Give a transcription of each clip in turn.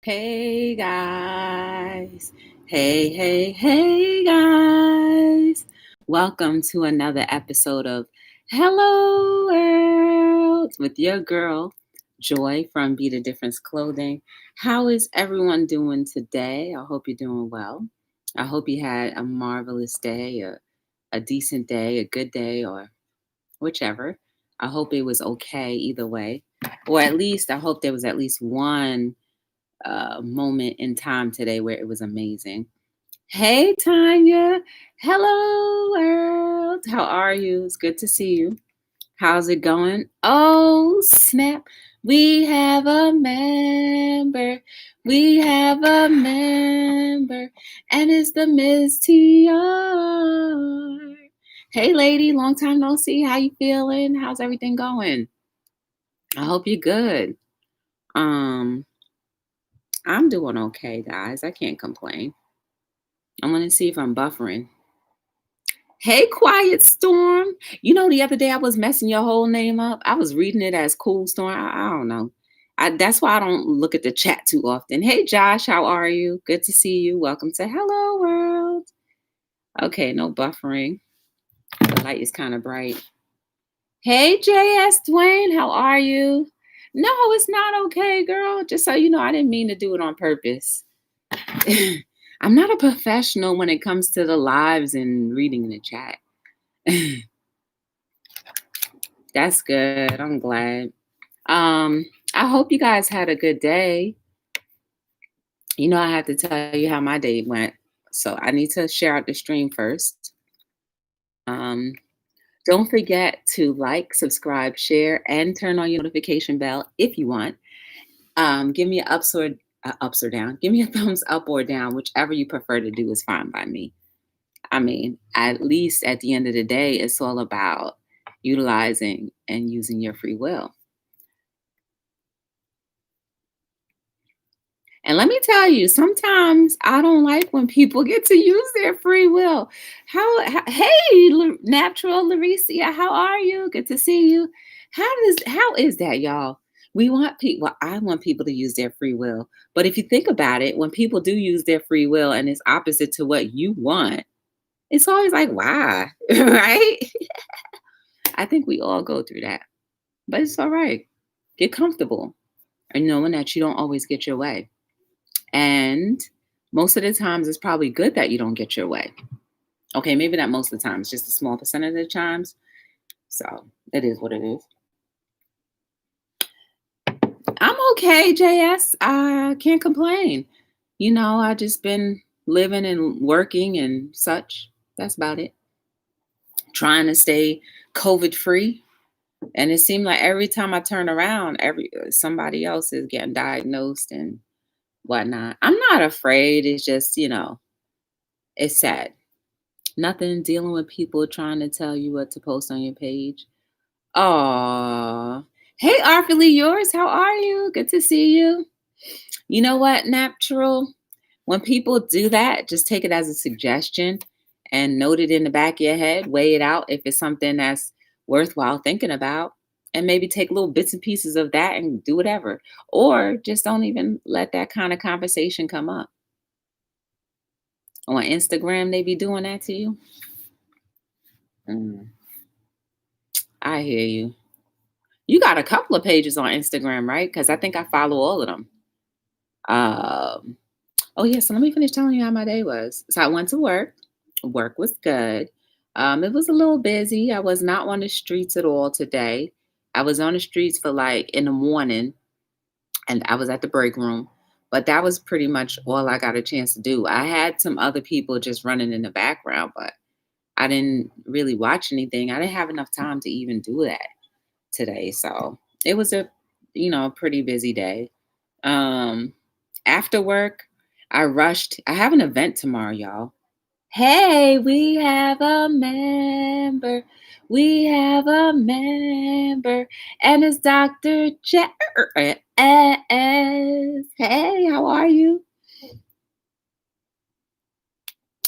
Hey guys. Hey guys. Welcome to another episode of Hello World with your girl, Joy from Be the Difference Clothing. How is everyone doing today? I hope you're doing well. I hope you had a marvelous day, a decent day, a good day, or whichever. I hope it was okay either way. Or at least, I hope there was at least one moment in time today where it was amazing. Hey, Tanya. Hello, world. How are you? It's good to see you. How's it going? Oh, snap. We have a member. We have a member. And it's the Miss TR. Hey, lady. Long time no see. How you feeling? How's everything going? I hope you're good. I'm doing okay, guys. I can't complain. I'm going to see if I'm buffering. Hey, Quiet Storm. You know, the other day I was messing your whole name up. I was reading it as Cool Storm. I don't know. That's why I don't look at the chat too often. Hey, Josh, how are you? Good to see you. Welcome to Hello World. Okay, no buffering. The light is kind of bright. Hey, JS Dwayne, how are you? No, it's not okay, girl. Just so you know, I didn't mean to do it on purpose. I'm not a professional when it comes to the lives and reading the chat. That's good. I'm glad. I hope you guys had a good day. You know, I have to tell you how my day went. So I need to share out the stream first. Don't forget to like, subscribe, share, and turn on your notification bell if you want. Give me an ups or down. Give me a thumbs up or down, whichever you prefer to do is fine by me. I mean, at least at the end of the day, it's all about utilizing and using your free will. And let me tell you, sometimes I don't like when people get to use their free will. Hey, Natural Laricia, how are you? Good to see you. How is that, y'all? We want people, I want people to use their free will. But if you think about it, when people do use their free will and it's opposite to what you want, it's always like, why? Right? I think we all go through that. But it's all right. Get comfortable and knowing that you don't always get your way. And most of the times, it's probably good that you don't get your way. Okay, maybe not most of the times, just a small percentage of the times. So it is what it is. I'm okay, JS. I can't complain. You know, I just been living and working and such. That's about it. Trying to stay COVID free. And it seemed like every time I turn around, somebody else is getting diagnosed and whatnot. I'm not afraid. It's just, it's sad. Nothing dealing with people trying to tell you what to post on your page. Aw. Hey, Artfully Yours, how are you? Good to see you. You know what, Natural? When people do that, just take it as a suggestion and note it in the back of your head. Weigh it out if it's something that's worthwhile thinking about. And maybe take little bits and pieces of that and do whatever. Or just don't even let that kind of conversation come up. On Instagram, they be doing that to you. I hear you. You got a couple of pages on Instagram, right? Because I think I follow all of them. Oh, yeah. So let me finish telling you how my day was. So I went to work. Work was good. It was a little busy. I was not on the streets at all today. I was on the streets for like in the morning, and I was at the break room. But that was pretty much all I got a chance to do. I had some other people just running in the background, but I didn't really watch anything. I didn't have enough time to even do that today. So it was a pretty busy day. After work, I rushed. I have an event tomorrow, y'all. Hey, we have a member. We have a member. And it's Dr. Jess. Hey, how are you?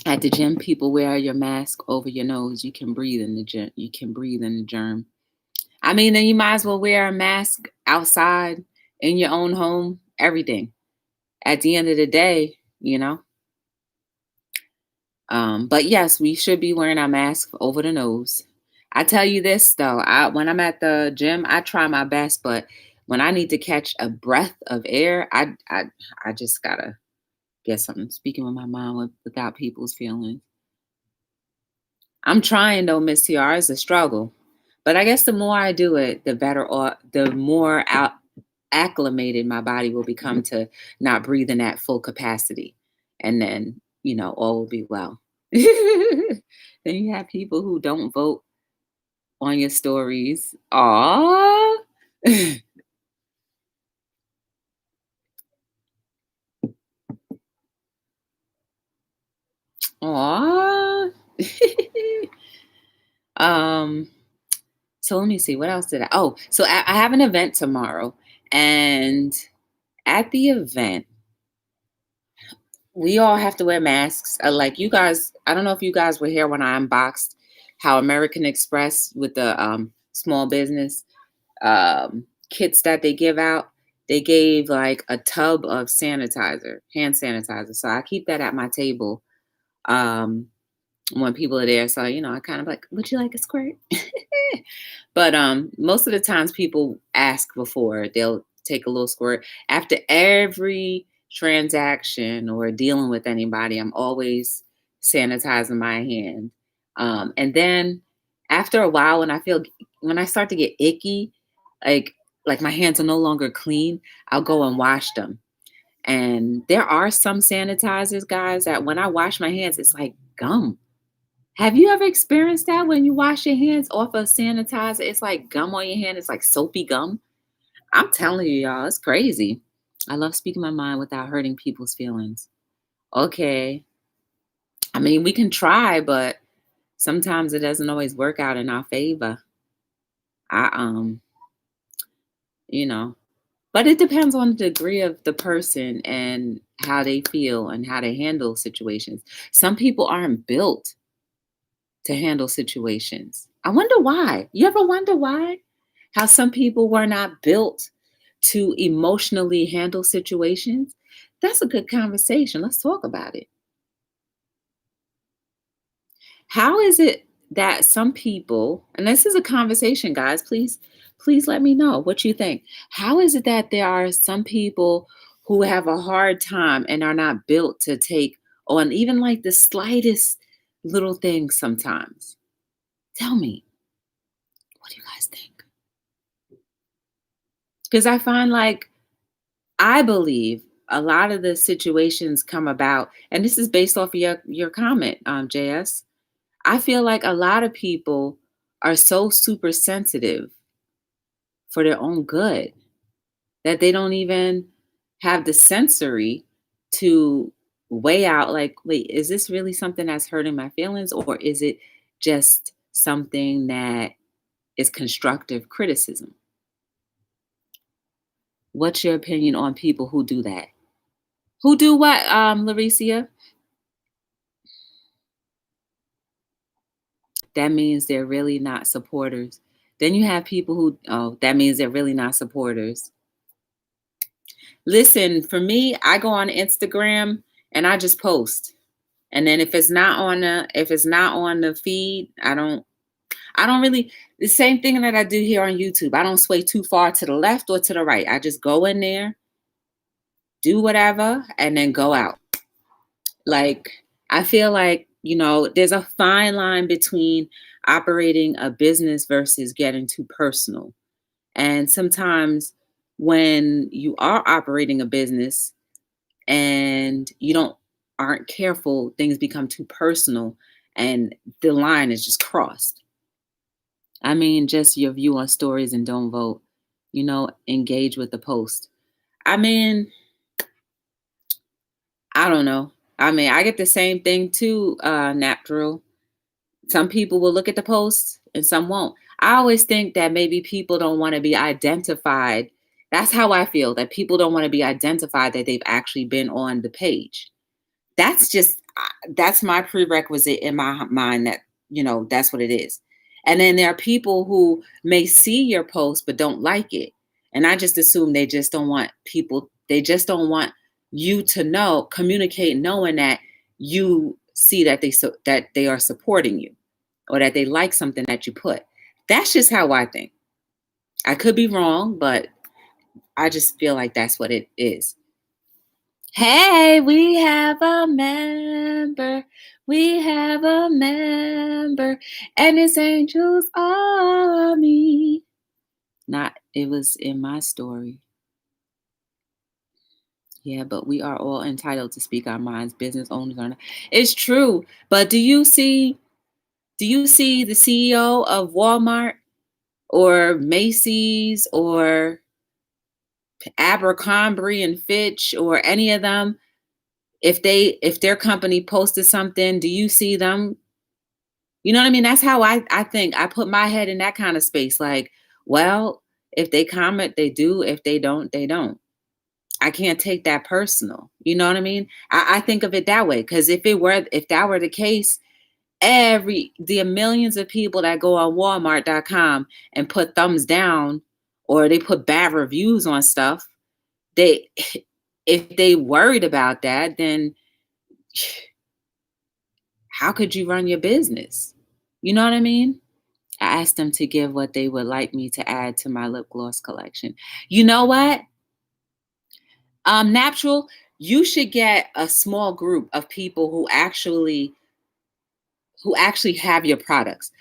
At the gym, people wear your mask over your nose. You can breathe in the gym. You can breathe in the germ. I mean, then you might as well wear a mask outside in your own home, everything. at the end of the day, but yes, we should be wearing our mask over the nose. I tell you this though, when I'm at the gym, I try my best, but when I need to catch a breath of air, I just gotta get something. Speaking with my mind without people's feelings. I'm trying though, Miss TR. It's a struggle, but I guess the more I do it, the better, or the more out acclimated my body will become to not breathing at full capacity, and then all will be well. Then you have people who don't vote on your stories. Aw. Aw. um, so let me see. What else did I? Oh, so I have an event tomorrow. And at the event, we all have to wear masks. Like you guys, I don't know if you guys were here when I unboxed how American Express with the small business kits that they give out. They gave like a tub of sanitizer, hand sanitizer. So I keep that at my table um, when people are there. So I kind of like, would you like a squirt? But most of the times people ask before they'll take a little squirt. After every transaction or dealing with anybody, I'm always sanitizing my hand. And then after a while, when I start to get icky, like like my hands are no longer clean, I'll go and wash them. And there are some sanitizers, guys, that when I wash my hands, it's like gum. Have you ever experienced that when you wash your hands off of sanitizer? It's like gum on your hand. It's like soapy gum. I'm telling you, y'all, it's crazy. I love speaking my mind without hurting people's feelings. Okay. I mean, we can try, but sometimes it doesn't always work out in our favor. I you know, but it depends on the degree of the person and how they feel and how they handle situations. Some people aren't built to handle situations. I wonder why. You ever wonder why? How some people were not built to emotionally handle situations? That's a good conversation. Let's talk about it. How is it that some people, and this is a conversation, guys, please let me know what you think. How is it that there are some people who have a hard time and are not built to take on even like the slightest little things sometimes? Tell me, what do you guys think? Because I find like I believe a lot of the situations come about, and this is based off of your comment, JS. I feel like a lot of people are so super sensitive for their own good that they don't even have the sensory to weigh out like, wait, is this really something that's hurting my feelings, or is it just something that is constructive criticism? What's your opinion on people who do that? Who do what, Laricia? That means they're really not supporters. Then you have people who, oh, that means they're really not supporters. Listen, for me, I go on Instagram and I just post. And then if it's not on the feed, I don't really, the same thing that I do here on YouTube. I don't sway too far to the left or to the right. I just go in there, do whatever, and then go out. Like, I feel like, there's a fine line between operating a business versus getting too personal. And sometimes when you are operating a business and you don't aren't careful, things become too personal and the line is just crossed. I mean, just your view on stories and don't vote, engage with the post. I mean, I don't know. I mean, I get the same thing too, natural. Some people will look at the posts and some won't. I always think that maybe people don't want to be identified. That's how I feel, that people don't want to be identified that they've actually been on the page. That's my prerequisite in my mind, that that's what it is. And then there are people who may see your post but don't like it, and I just assume they just don't want you to know, communicate knowing that you see that they are supporting you or that they like something that you put. That's just how I think. I could be wrong, but I just feel like that's what it is. Hey, we have a member. We have a member. And it's Angel's Army. Not, it was in my story. Yeah, but we are all entitled to speak our minds. Business owners are not. It's true. But do you see the CEO of Walmart or Macy's or Abercrombie and Fitch or any of them? If their company posted something, do you see them? You know what I mean? That's how I think. I put my head in that kind of space. Like, well, if they comment, they do. If they don't, they don't. I can't take that personal. You know what I mean? I think of it that way. Because if that were the case, the millions of people that go on Walmart.com and put thumbs down or they put bad reviews on stuff, they if they worried about that, then how could you run your business? You know what I mean? I asked them to give what they would like me to add to my lip gloss collection. You know what? Natural, you should get a small group of people who actually have your products.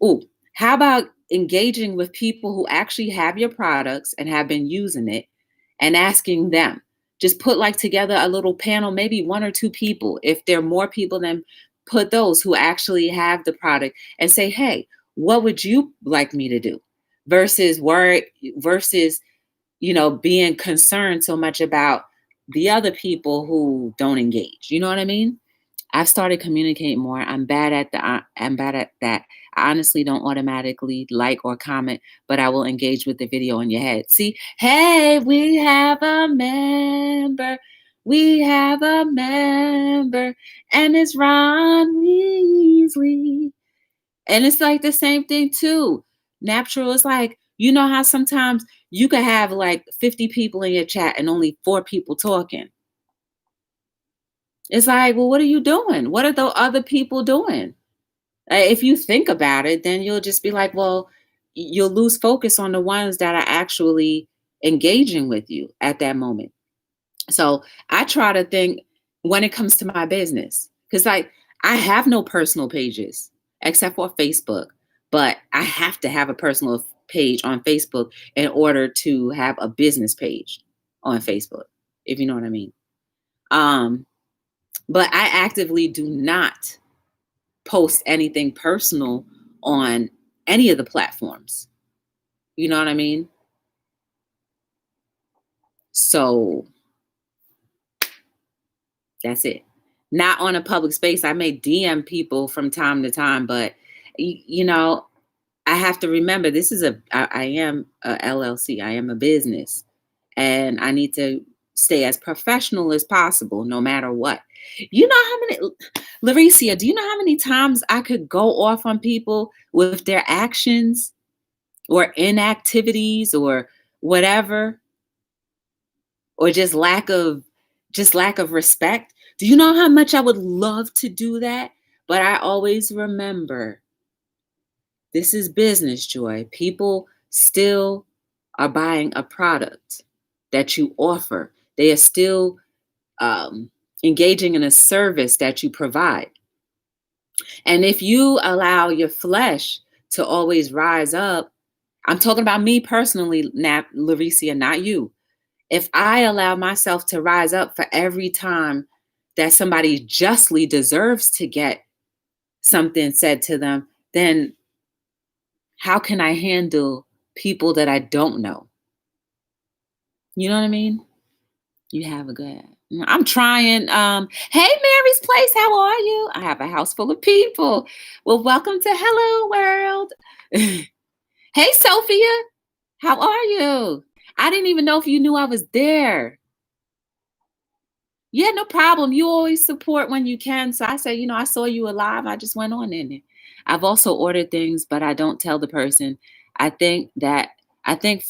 Ooh, how about engaging with people who actually have your products and have been using it and asking them? Just put like together a little panel, maybe one or two people. If there are more people, then put those who actually have the product and say, hey, what would you like me to do? Versus worry, versus, being concerned so much about the other people who don't engage. You know what I mean? I've started communicating more. I'm bad at that. I honestly don't automatically like or comment, but I will engage with the video in your head. See, hey, we have a member. We have a member, and it's Ron Weasley. And it's like the same thing too. Natural is like, you know how sometimes you could have like 50 people in your chat and only 4 people talking. It's like, well, what are you doing? What are the other people doing? If you think about it, then you'll just be like, well, you'll lose focus on the ones that are actually engaging with you at that moment. So I try to think when it comes to my business, because like I have no personal pages except for Facebook, but I have to have a personal page on Facebook in order to have a business page on Facebook, if you know what I mean. Um, but I actively do not post anything personal on any of the platforms. You know what I mean? So that's it. Not on a public space. I may DM people from time to time, but you know, I have to remember this is I am a LLC. I am a business, and I need to stay as professional as possible, no matter what. You know how many, Laricia? Do you know how many times I could go off on people with their actions or inactivities or whatever, or just lack of respect? Do you know how much I would love to do that? But I always remember this is business, Joy. People still are buying a product that you offer. They are still engaging in a service that you provide. And if you allow your flesh to always rise up, I'm talking about me personally, Laricia, not you. If I allow myself to rise up for every time that somebody justly deserves to get something said to them, then how can I handle people that I don't know? You know what I mean? You have a good. I'm trying. Hey, Mary's Place, how are you? I have a house full of people. Well, welcome to Hello World. Hey, Sophia, how are you? I didn't even know if you knew I was there. Yeah, no problem. You always support when you can. So I say, I saw you alive. I just went on in it. I've also ordered things, but I don't tell the person. I think I think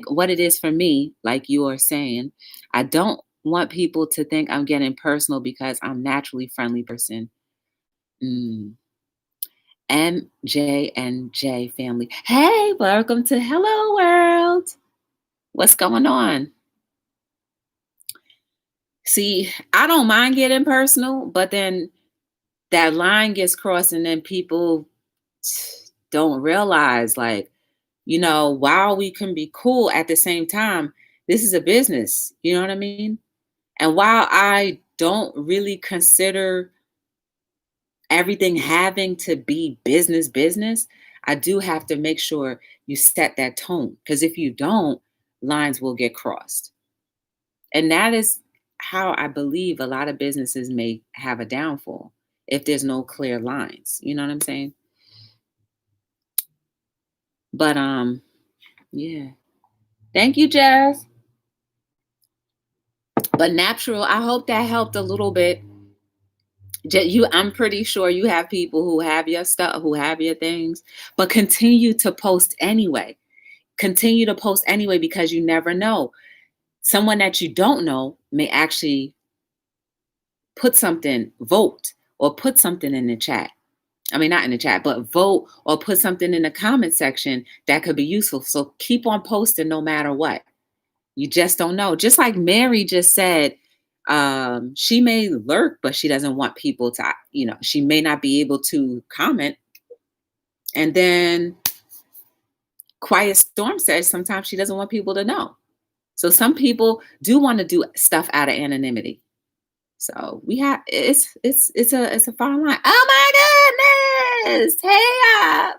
what it is for me, like you are saying, I don't want people to think I'm getting personal because I'm naturally friendly person. Mm. MJ and J family. Hey, welcome to Hello World. What's going on? See, I don't mind getting personal, but then that line gets crossed and then people don't realize like, while we can be cool at the same time, this is a business. You know what I mean? And while I don't really consider everything having to be business, I do have to make sure you set that tone. Because if you don't, lines will get crossed. And that is how I believe a lot of businesses may have a downfall if there's no clear lines. You know what I'm saying? But yeah. Thank you, Jazz. But natural, I hope that helped a little bit. I'm pretty sure you have people who have your stuff, who have your things, but continue to post anyway. Continue to post anyway because you never know. Someone that you don't know may actually put something, vote, or put something in the chat. I mean, not in the chat, but vote or put something in the comment section that could be useful. So keep on posting no matter what. You just don't know. Just like Mary just said, she may lurk, but she doesn't want people to, she may not be able to comment. And then Quiet Storm says sometimes she doesn't want people to know. So some people do want to do stuff out of anonymity. So we have it's a fine line. Oh my goodness! Hey,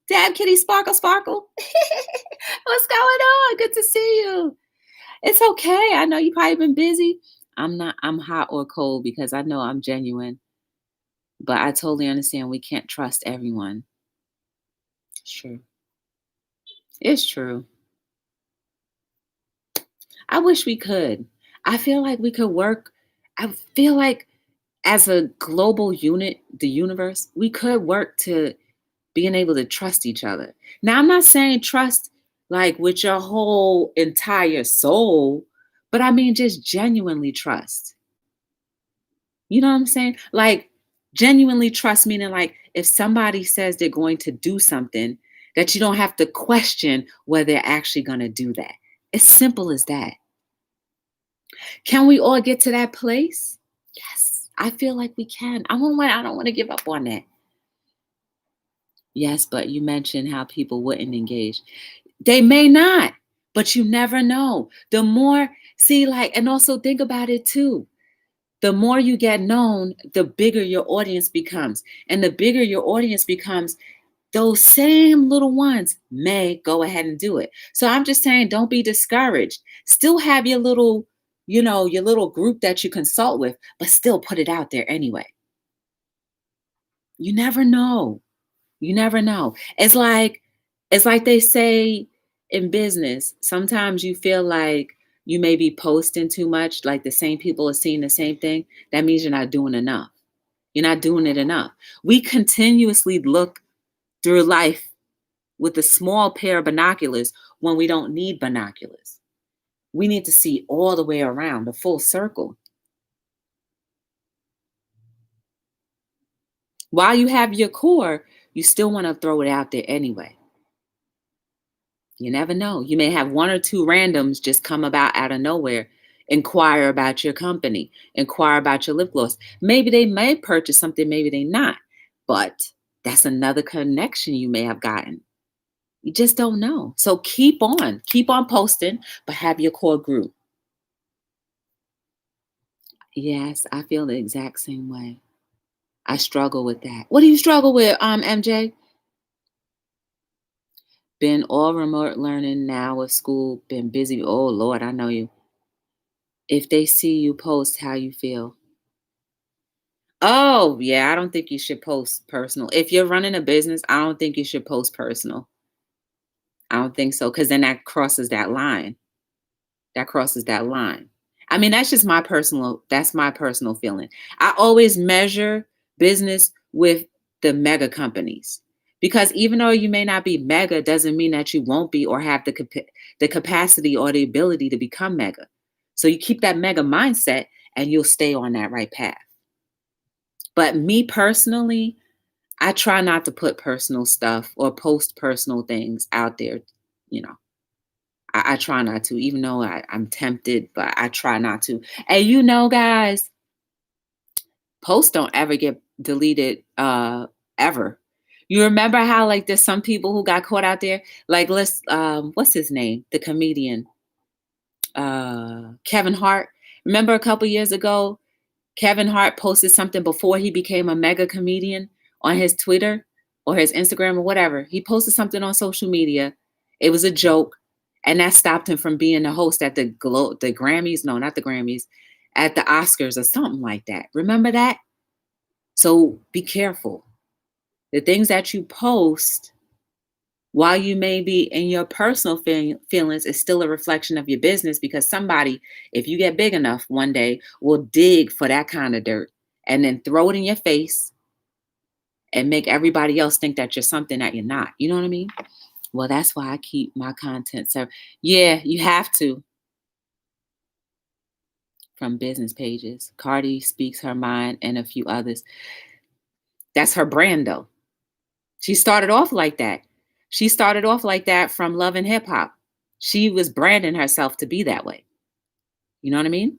Dab Kitty Sparkle. What's going on? Good to see you. It's okay. I know you probably been busy. I'm not. I'm hot or cold because I know I'm genuine. But I totally understand we can't trust everyone. It's true. It's true. I wish we could. I feel like we could work. I feel like as a global unit, the universe, we could work to being able to trust each other. Now, I'm not saying trust like with your whole entire soul, but I mean just genuinely trust. You know what I'm saying? Like genuinely trust, meaning like if somebody says they're going to do something, that you don't have to question whether they're actually going to do that. As simple as that. Can we all get to that place? Yes, I feel like we can. I don't want to give up on that. Yes, but you mentioned how people wouldn't engage. They may not, but you never know. The more, see, like, and also think about it too. The more you get known, the bigger your audience becomes. And the bigger your audience becomes, those same little ones may go ahead and do it. So I'm just saying, don't be discouraged. Still have your little, your little group that you consult with, but still put it out there anyway. You never know. You never know. It's like they say in business, sometimes you feel like you may be posting too much, like the same people are seeing the same thing. That means you're not doing enough. You're not doing it enough. We continuously look through life with a small pair of binoculars when we don't need binoculars. We need to see all the way around, the full circle. While you have your core, you still want to throw it out there anyway. You never know. You may have one or two randoms just come about out of nowhere, inquire about your company, inquire about your lip gloss. Maybe they may purchase something, maybe they not. But that's another connection you may have gotten. You just don't know. So keep on posting, but have your core group. Yes, I feel the exact same way. I struggle with that. What do you struggle with, MJ? Been all remote learning now with school, been busy. Oh Lord, I know you. If they see you post, how you feel? Oh, yeah, I don't think you should post personal. If you're running a business, I don't think you should post personal. I don't think so, because then that crosses that line. That crosses that line. I mean, that's my personal feeling. I always measure business with the mega companies. Because even though you may not be mega, doesn't mean that you won't be or have the capacity or the ability to become mega. So you keep that mega mindset and you'll stay on that right path. But me personally, I try not to put personal stuff or post personal things out there. You know, I try not to, even though I'm tempted, but I try not to. And guys, posts don't ever get deleted ever. You remember how like there's some people who got caught out there? Like let's what's his name? The comedian, Kevin Hart. Remember a couple years ago, Kevin Hart posted something before he became a mega comedian on his Twitter or his Instagram or whatever. He posted something on social media. It was a joke, and that stopped him from being the host at the Grammys. No, not the Grammys, at the Oscars or something like that. Remember that? So be careful. The things that you post, while you may be in your personal feelings, is still a reflection of your business, because somebody, if you get big enough one day, will dig for that kind of dirt and then throw it in your face and make everybody else think that you're something that you're not. You know what I mean? Well, that's why I keep my content. So yeah, you have to. From business pages. Cardi speaks her mind and a few others. That's her brand though. She started off like that. She started off like that from Love and Hip Hop. She was branding herself to be that way. You know what I mean?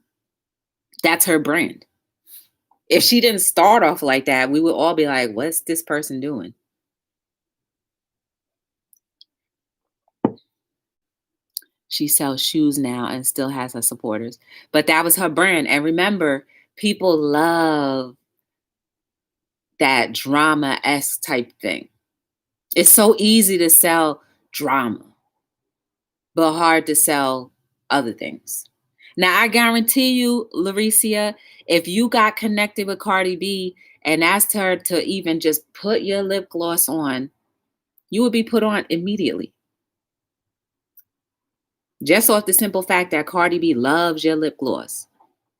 That's her brand. If she didn't start off like that, we would all be like, what's this person doing? She sells shoes now and still has her supporters. But that was her brand. And remember, people love that drama-esque type thing. It's so easy to sell drama, but hard to sell other things. Now, I guarantee you, Lauricia, if you got connected with Cardi B and asked her to even just put your lip gloss on, you would be put on immediately. Just off the simple fact that Cardi B loves your lip gloss.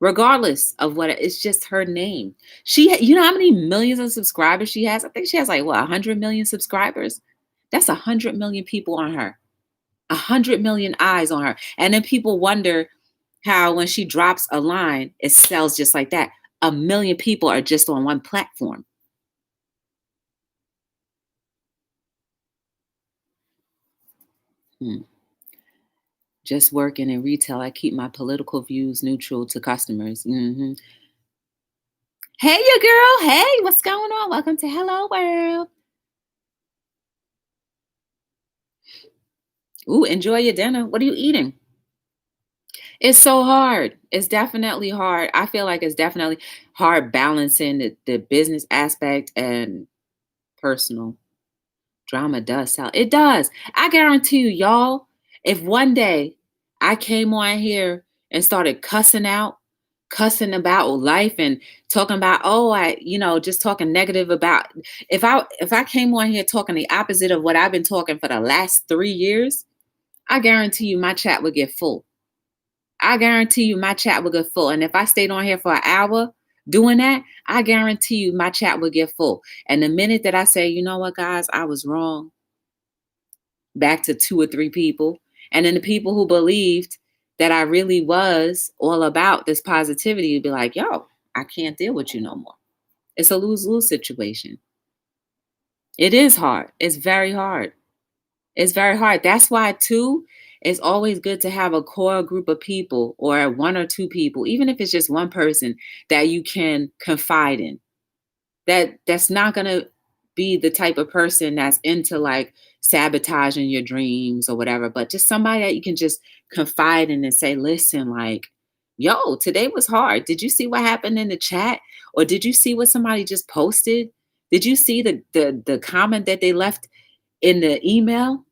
Regardless of what, it's just her name. You know how many millions of subscribers she has? I think she has like, 100 million subscribers? That's 100 million people on her. 100 million eyes on her. And then people wonder how when she drops a line, it sells just like that. 1 million people are just on one platform. Just working in retail, I keep my political views neutral to customers. Mm-hmm. Hey, your girl. Hey, what's going on? Welcome to Hello World. Ooh, enjoy your dinner. What are you eating? It's so hard. It's definitely hard. I feel like it's definitely hard balancing the business aspect and personal. Drama does sell. It does. I guarantee you, y'all, if one day I came on here and started cussing about life and talking about, just talking negative about, if I came on here talking the opposite of what I've been talking for the last 3 years, I guarantee you my chat would get full. I guarantee you my chat would get full. And if I stayed on here for an hour doing that, I guarantee you my chat would get full. And the minute that I say, you know what, guys, I was wrong, back to 2 or 3 people. And then the people who believed that I really was all about this positivity would be like, yo, I can't deal with you no more. It's a lose-lose situation. It is hard. It's very hard. It's very hard. That's why, too, it's always good to have a core group of people or 1 or 2 people, even if it's just one person that you can confide in. That's not going to be the type of person that's into like sabotaging your dreams or whatever, but just somebody that you can just confide in and say, listen, like, yo, today was hard. Did you see what happened in the chat? Or did you see what somebody just posted? Did you see the comment that they left in the email?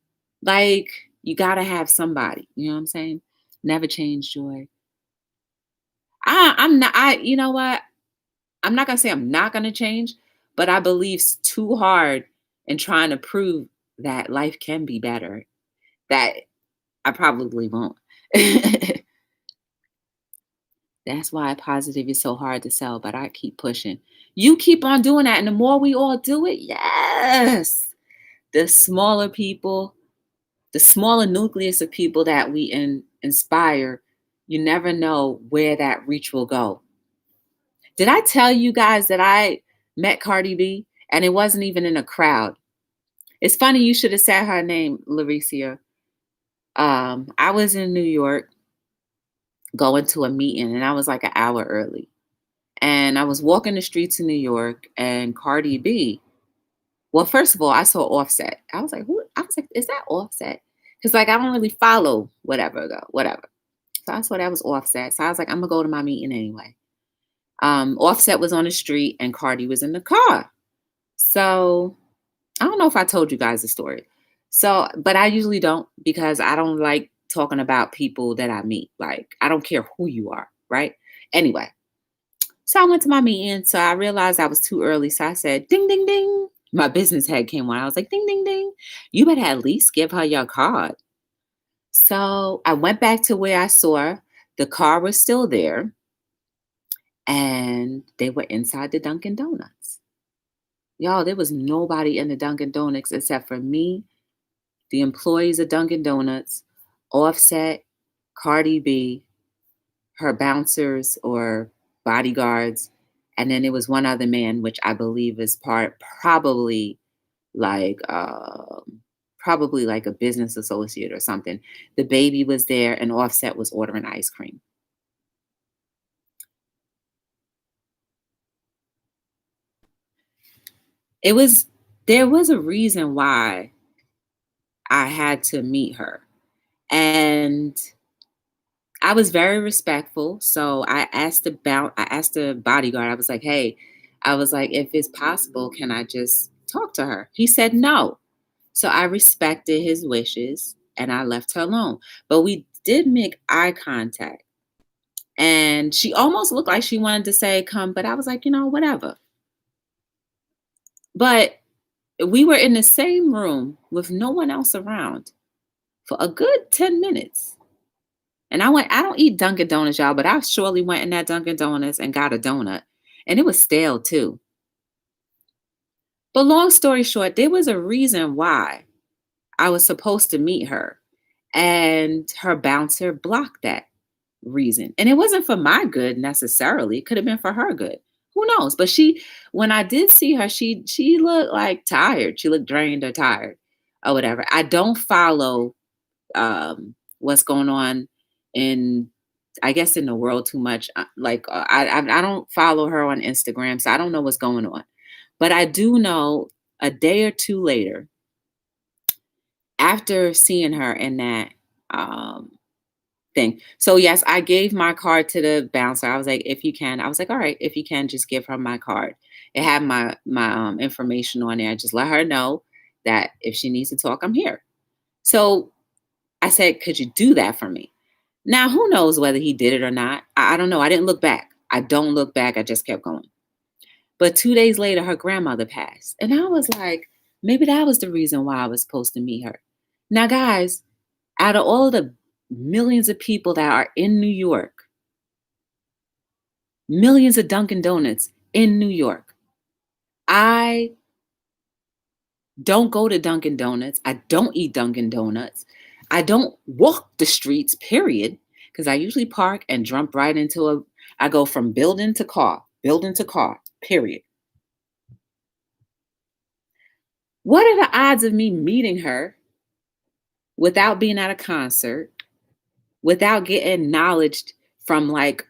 Like, you got to have somebody, you know what I'm saying? Never change, Joy. You know what? I'm not going to say I'm not going to change, but I believe too hard in trying to prove that life can be better, that I probably won't. That's why positive is so hard to sell, but I keep pushing. You keep on doing that. And the more we all do it, yes, the smaller people, the smaller nucleus of people that we inspire You never know where that reach will go. Did I tell you guys that I met Cardi B and it wasn't even in a crowd? It's funny you should have said her name, Laricia. I was in New York going to a meeting and I was like an hour early. And I was walking the streets of New York and Cardi B. Well, first of all, I saw Offset. I was like, who? I was like, is that Offset? Because like I don't really follow whatever. So I saw that was Offset. So I was like, I'm gonna go to my meeting anyway. Offset was on the street and Cardi was in the car. So I don't know if I told you guys the story. So, but I usually don't because I don't like talking about people that I meet. Like, I don't care who you are, right? Anyway, so I went to my meeting. So I realized I was too early. So I said, ding, ding, ding. My business head came on. I was like, ding, ding, ding. You better at least give her your card. So I went back to where I saw her. The car was still there and they were inside the Dunkin' Donuts. Y'all, there was nobody in the Dunkin' Donuts except for me, the employees of Dunkin' Donuts, Offset, Cardi B, her bouncers or bodyguards, and then there was one other man, which I believe is like probably like a business associate or something. The baby was there, and Offset was ordering ice cream. It was There was a reason why I had to meet her, and I was very respectful. So I asked the bodyguard, I was like, hey, I was like, if it's possible, can I just talk to her? He said no. So I respected his wishes and I left her alone. But we did make eye contact. And she almost looked like she wanted to say come, but I was like, whatever. But we were in the same room with no one else around for a good 10 minutes. And I don't eat Dunkin' Donuts, y'all, but I surely went in that Dunkin' Donuts and got a donut. And it was stale too. But long story short, there was a reason why I was supposed to meet her. And her bouncer blocked that reason. And it wasn't for my good necessarily. It could have been for her good. Who knows? But when I did see her, she looked like tired. She looked drained or tired or whatever. I don't follow what's going on in I guess in the world too much. I don't follow her on Instagram, so I don't know what's going on. But I do know a day or two later, after seeing her in that um, thing. So yes, I gave my card to the bouncer. I was like, if you can, I was like, all right, if you can, just give her my card. It had my information on there. Just let her know that if she needs to talk, I'm here. So I said, could you do that for me? Now, who knows whether he did it or not? I don't know. I didn't look back. I don't look back. I just kept going. But 2 days later, her grandmother passed. And I was like, maybe that was the reason why I was supposed to meet her. Now, guys, out of all the millions of people that are in New York, millions of Dunkin' Donuts in New York, I don't go to Dunkin' Donuts. I don't eat Dunkin' Donuts. I don't walk the streets, period, because I usually park and jump right I go from building to car, period. What are the odds of me meeting her without being at a concert, without getting acknowledged from like,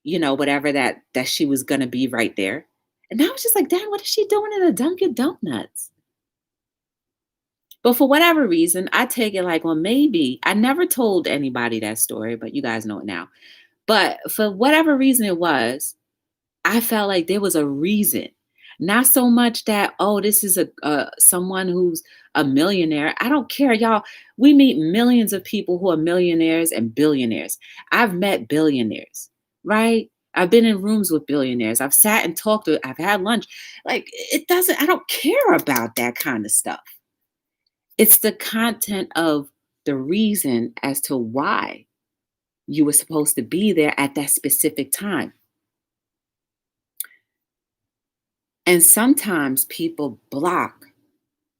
whatever that she was gonna be right there? And I was just like, dang, what is she doing in a Dunkin' Donuts? But for whatever reason, I take it like, well, maybe I never told anybody that story, but you guys know it now. But for whatever reason it was, I felt like there was a reason. Not so much that, oh, this is a someone who's a millionaire. I don't care, y'all. We meet millions of people who are millionaires and billionaires. I've met billionaires, right? I've been in rooms with billionaires. I've sat and I've had lunch. Like I don't care about that kind of stuff. It's the content of the reason as to why you were supposed to be there at that specific time. And sometimes people block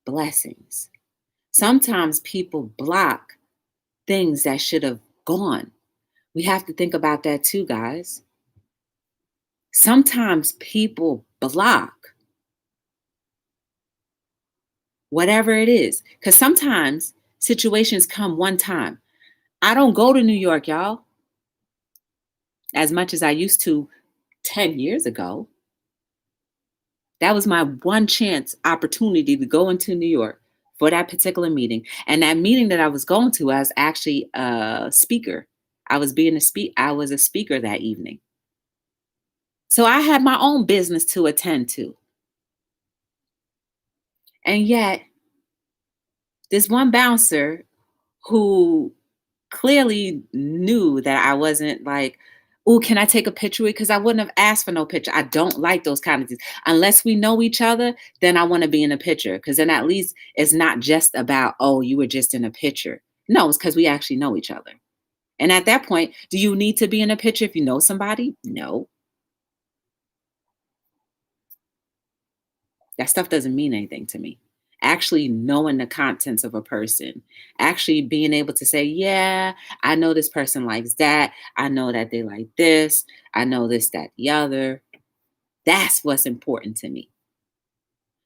blessings. Sometimes people block things that should have gone. We have to think about that too, guys. Sometimes people block whatever it is, because sometimes situations come one time. I don't go to New York, y'all, as much as I used to 10 years ago. That was my one chance opportunity to go into New York for that particular meeting. And that meeting that I was going to, I was actually a speaker. I was a speaker that evening. So I had my own business to attend to. And yet, this one bouncer who clearly knew that I wasn't like, oh, can I take a picture with? Because I wouldn't have asked for no picture. I don't like those kind of things. Unless we know each other, then I want to be in a picture. Because then at least it's not just about, oh, you were just in a picture. No, it's because we actually know each other. And at that point, do you need to be in a picture if you know somebody? No. That stuff doesn't mean anything to me. Actually knowing the contents of a person, actually being able to say, yeah, I know this person likes that. I know that they like this. I know this, that, the other. That's what's important to me.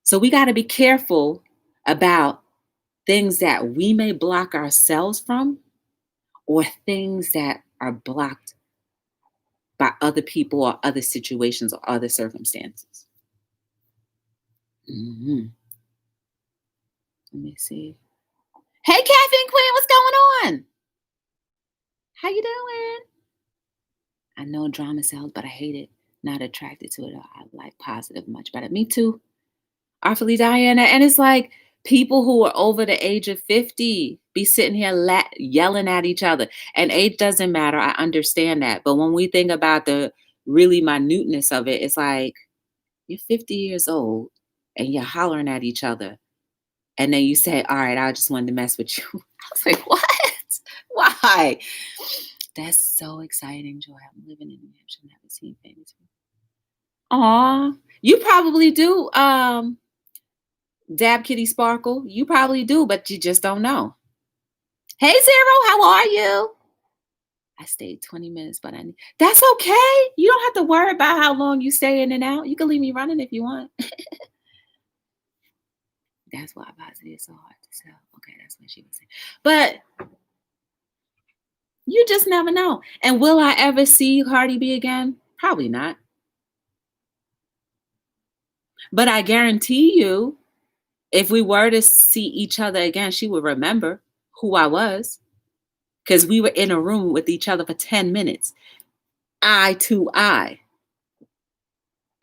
So we got to be careful about things that we may block ourselves from or things that are blocked by other people or other situations or other circumstances. Let me see. Hey, Caffeine Queen, what's going on? How you doing? I know drama sells, but I hate it. Not attracted to it. I like positive much better. Me too. Awfully Diana. And it's like people who are over the age of 50 be sitting here yelling at each other. And age doesn't matter. I understand that. But when we think about the really minuteness of it, it's like you're 50 years old and you're hollering at each other. And then you say, all right, I just wanted to mess with you. I was like, what? Why? That's so exciting, Joy. I'm living in New Hampshire, never seen famous people. Aw, you probably do, Dab Kitty Sparkle. You probably do, but you just don't know. Hey, Zero, how are you? I stayed 20 minutes, but that's okay. You don't have to worry about how long you stay in and out. You can leave me running if you want. That's why positive is so hard to sell. Okay, that's what she was saying. But you just never know. And will I ever see Cardi B again? Probably not. But I guarantee you, if we were to see each other again, she would remember who I was because we were in a room with each other for 10 minutes, eye to eye.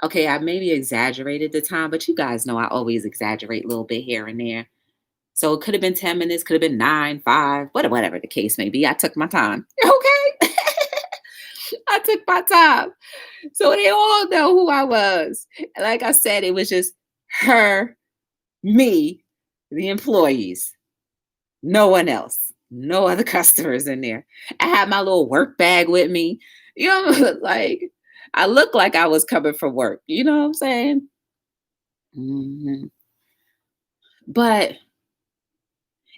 Okay, I maybe exaggerated the time, but you guys know I always exaggerate a little bit here and there. So it could have been 10 minutes, could have been 9, 5, whatever the case may be. I took my time. Okay. I took my time. So they all know who I was. Like I said, it was just her, me, the employees, no one else, no other customers in there. I had my little work bag with me. You know, like I looked like I was coming from work. You know what I'm saying? But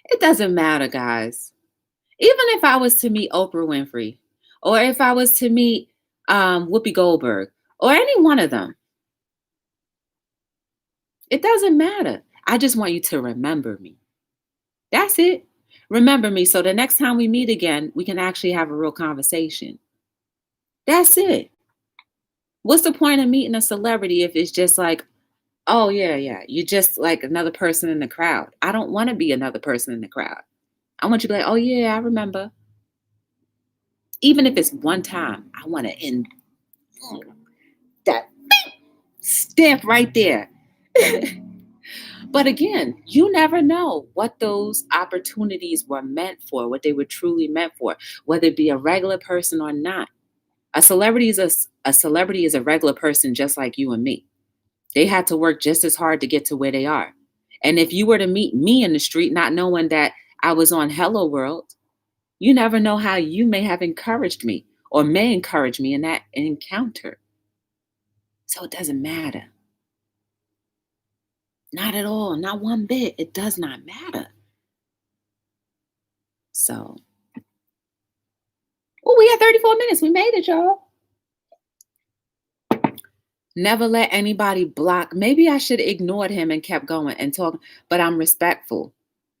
it doesn't matter, guys. Even if I was to meet Oprah Winfrey, or if I was to meet Whoopi Goldberg, or any one of them, it doesn't matter. I just want you to remember me. That's it. Remember me so the next time we meet again, we can actually have a real conversation. That's it. What's the point of meeting a celebrity if it's just like, oh, yeah, you're just like another person in the crowd? I don't want to be another person in the crowd. I want you to be like, oh, yeah, I remember. Even if it's one time, I want to end that stamp right there. But again, you never know what those opportunities were meant for, what they were truly meant for, whether it be a regular person or not. A celebrity is a regular person just like you and me. They had to work just as hard to get to where they are. And if you were to meet me in the street, not knowing that I was on Hello World, you never know how you may have encouraged me or may encourage me in that encounter. So it doesn't matter. Not at all. Not one bit. It does not matter. So, Oh, we had 34 minutes. We made it, y'all. Never let anybody block. Maybe I should have ignored him and kept going and talking, but I'm respectful.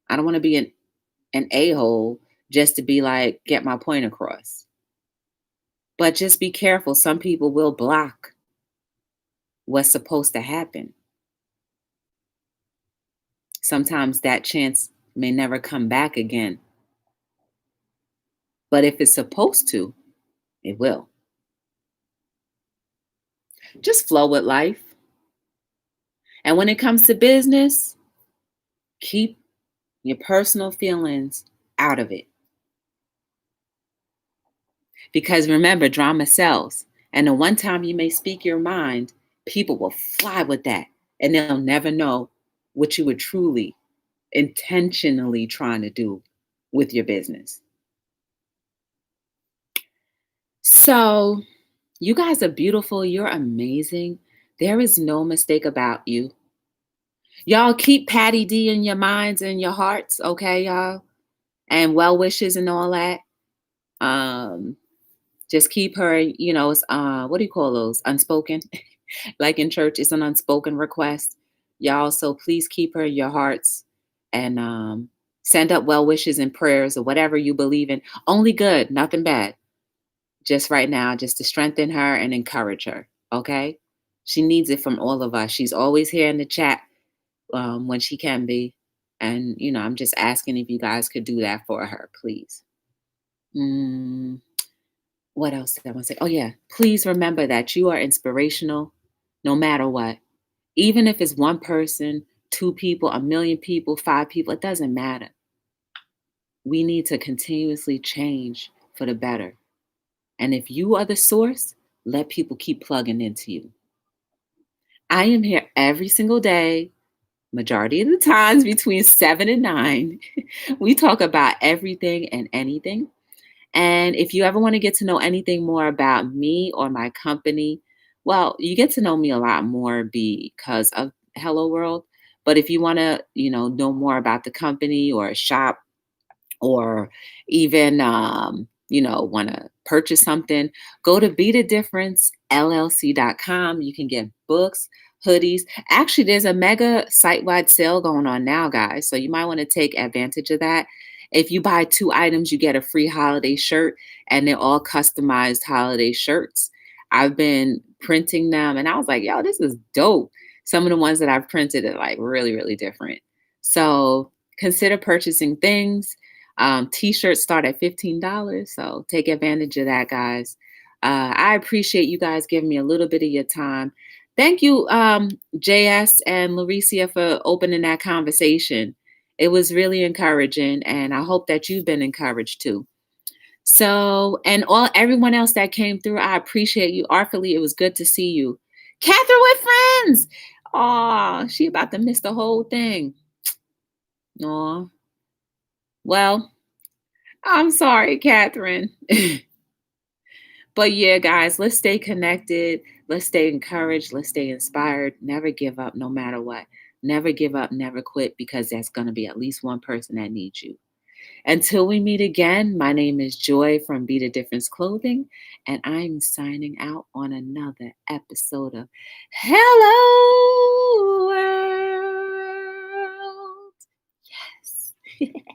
I don't want to be an a-hole just to be like, get my point across. But just be careful. Some people will block what's supposed to happen. Sometimes that chance may never come back again. But if it's supposed to, it will. Just flow with life. And when it comes to business, keep your personal feelings out of it. Because remember, drama sells. And the one time you may speak your mind, people will fly with that. And they'll never know what you were truly, intentionally trying to do with your business. So, you guys are beautiful. You're amazing. There is no mistake about you. Y'all keep Patty D in your minds and your hearts, okay, y'all? And well wishes and all that. Just keep her, it's what do you call those? Unspoken. Like in church, it's an unspoken request. Y'all, so please keep her in your hearts and send up well wishes and prayers or whatever you believe in. Only good, nothing bad. Just right now, just to strengthen her and encourage her. Okay? She needs it from all of us. She's always here in the chat when she can be. And, I'm just asking if you guys could do that for her, please. What else did I want to say? Oh, yeah. Please remember that you are inspirational no matter what. Even if it's one person, two people, a million people, five people, it doesn't matter. We need to continuously change for the better. And if you are the source, let people keep plugging into you. I am here every single day, majority of the times between 7 and 9. We talk about everything and anything. And if you ever want to get to know anything more about me or my company, well, you get to know me a lot more because of Hello World. But if you want to, know more about the company or shop or even, want to purchase something, go to beatthedifferencellc.com. You can get books, hoodies. Actually, there's a mega site-wide sale going on now, guys. So you might want to take advantage of that. If you buy 2 items, you get a free holiday shirt, and they're all customized holiday shirts. I've been printing them, and I was like, yo, this is dope. Some of the ones that I've printed are like really, really different. So consider purchasing things. T-shirts start at $15, so take advantage of that, guys. I appreciate you guys giving me a little bit of your time. Thank you, JS and Lauricia, for opening that conversation. It was really encouraging, and I hope that you've been encouraged too. So, and everyone else that came through, I appreciate you. Artfully, it was good to see you. Catherine with friends. Oh, she about to miss the whole thing. Aw. Well, I'm sorry, Catherine. But yeah, guys, let's stay connected. Let's stay encouraged. Let's stay inspired. Never give up, no matter what. Never give up, never quit, because there's going to be at least one person that needs you. Until we meet again, my name is Joy from Be the Difference Clothing, and I'm signing out on another episode of Hello World. Yes.